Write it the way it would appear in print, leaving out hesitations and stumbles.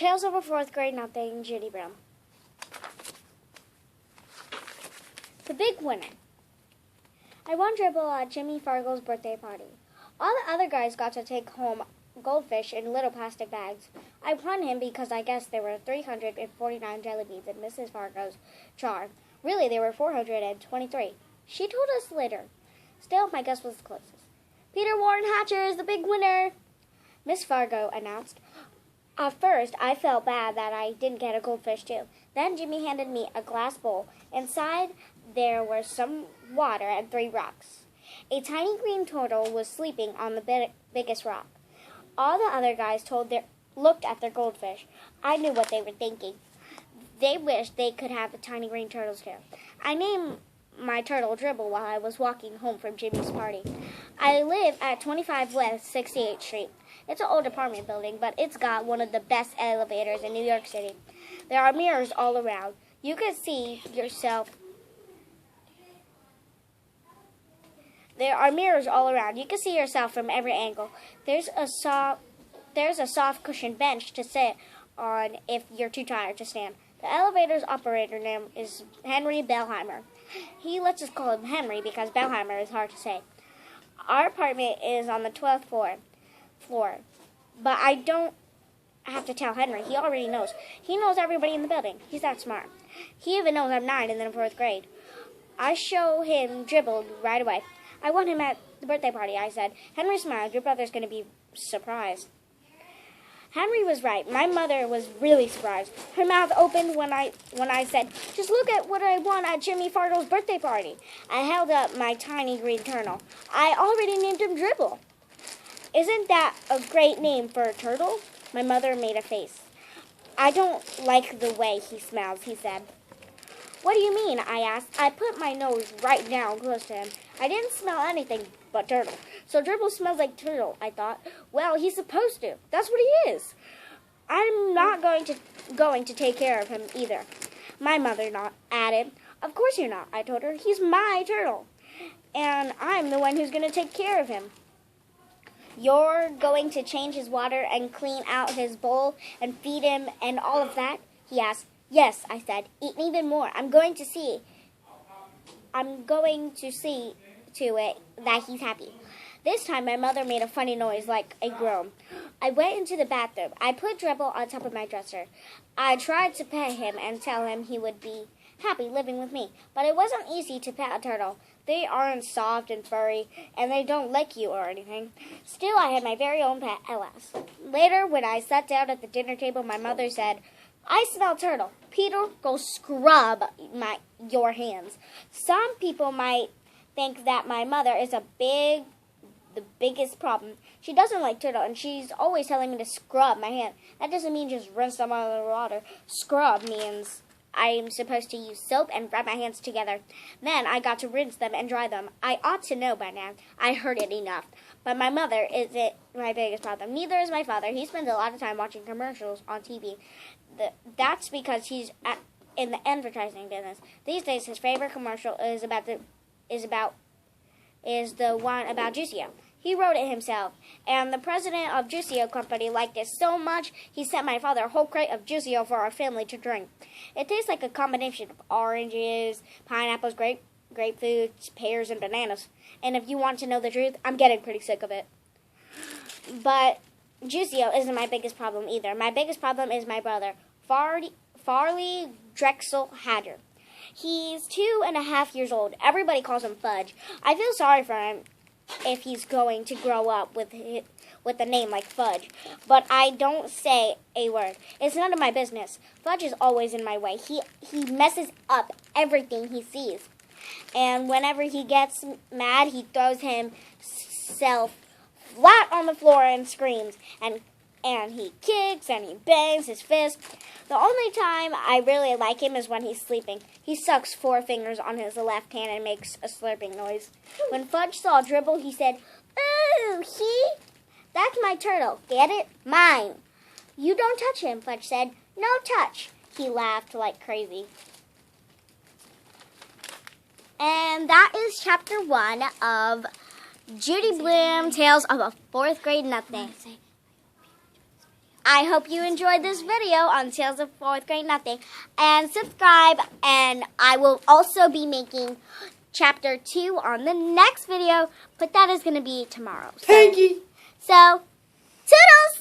Tales of a Fourth Grade Nothing, Judy Blume. The Big Winner. I won dribble at Jimmy Fargo's birthday party. All the other guys got to take home goldfish in little plastic bags. I won him because I guessed there were 349 jelly beans in Mrs. Fargo's jar. Really, there were 423. She told us later. Still, my guess was the closest. Peter Warren Hatcher is the big winner, Miss Fargo announced. At first, I felt bad that I didn't get a goldfish, too. Then Jimmy handed me a glass bowl. Inside, there were some water and 3 rocks. A tiny green turtle was sleeping on the biggest rock. All the other guys looked at their goldfish. I knew what they were thinking. They wished they could have a tiny green turtle's tail. I named my turtle Dribble while I was walking home from Jimmy's party. I live at 25 West 68th Street. It's an old apartment building, but it's got one of the best elevators in New York City. There are mirrors all around. You can see yourself. There are mirrors all around. You can see yourself from every angle. There's a soft cushioned bench to sit on if you're too tired to stand. The elevator's operator name is Henry Bellheimer. He lets us call him Henry because Bellheimer is hard to say. Our apartment is on the 12th floor, but I don't have to tell Henry. He already knows. He knows everybody in the building. He's that smart. He even knows I'm 9 and in the 4th grade. I show him Dribble right away. I want him at the birthday party, I said. Henry smiled. Your brother's going to be surprised. Henry was right. My mother was really surprised. Her mouth opened when I said, just look at what I won at Jimmy Fargo's birthday party. I held up my tiny green turtle. I already named him Dribble. Isn't that a great name for a turtle? My mother made a face. I don't like the way he smells, he said. What do you mean? I asked. I put my nose right down close to him. I didn't smell anything but turtle. So Dribble smells like turtle, I thought. Well, he's supposed to. That's what he is. I'm not going to take care of him either. My mother added. Of course you're not, I told her. He's my turtle. And I'm the one who's going to take care of him. You're going to change his water and clean out his bowl and feed him and all of that? He asked. Yes, I said. Eat even more. I'm going to see to it that he's happy. This time my mother made a funny noise like a groan. I went into the bathroom. I put Dribble on top of my dresser. I tried to pet him and tell him he would be happy living with me, but it wasn't easy to pet a turtle. They aren't soft and furry, and they don't lick you or anything. Still, I had my very own pet at last. Later, when I sat down at the dinner table, my mother said, I smell turtle. Peter, go scrub your hands. Some people might think that my mother is the biggest problem. She doesn't like turtle, and she's always telling me to scrub my hand. That doesn't mean just rinse them out of the water. Scrub means I'm supposed to use soap and rub my hands together. Then I got to rinse them and dry them. I ought to know by now. I heard it enough. But my mother isn't my biggest problem. Neither is my father. He spends a lot of time watching commercials on TV. That's because he's in the advertising business. These days, his favorite commercial is the one about Juicio. He wrote it himself, and the president of Juicio Company liked it so much, he sent my father a whole crate of Juicio for our family to drink. It tastes like a combination of oranges, pineapples, grapefruits, pears, and bananas. And if you want to know the truth, I'm getting pretty sick of it. But Juicio isn't my biggest problem either. My biggest problem is my brother, Farley Drexel Hadger. He's 2.5 years old. Everybody calls him Fudge. I feel sorry for him if he's going to grow up with a name like Fudge. But I don't say a word. It's none of my business. Fudge is always in my way. He messes up everything he sees. And whenever he gets mad, he throws himself flat on the floor and screams. And he kicks and he bangs his fist. The only time I really like him is when he's sleeping. He sucks 4 fingers on his left hand and makes a slurping noise. When Fudge saw Dribble, he said, "Ooh, that's my turtle. Get it? Mine." "You don't touch him," Fudge said. "No touch." He laughed like crazy. And that is chapter 1 of Judy Blume, Tales of a Fourth Grade Nothing. I hope you enjoyed this video on Tales of 4th Grade Nothing. And subscribe, and I will also be making Chapter 2 on the next video, but that is going to be tomorrow. So, toodles!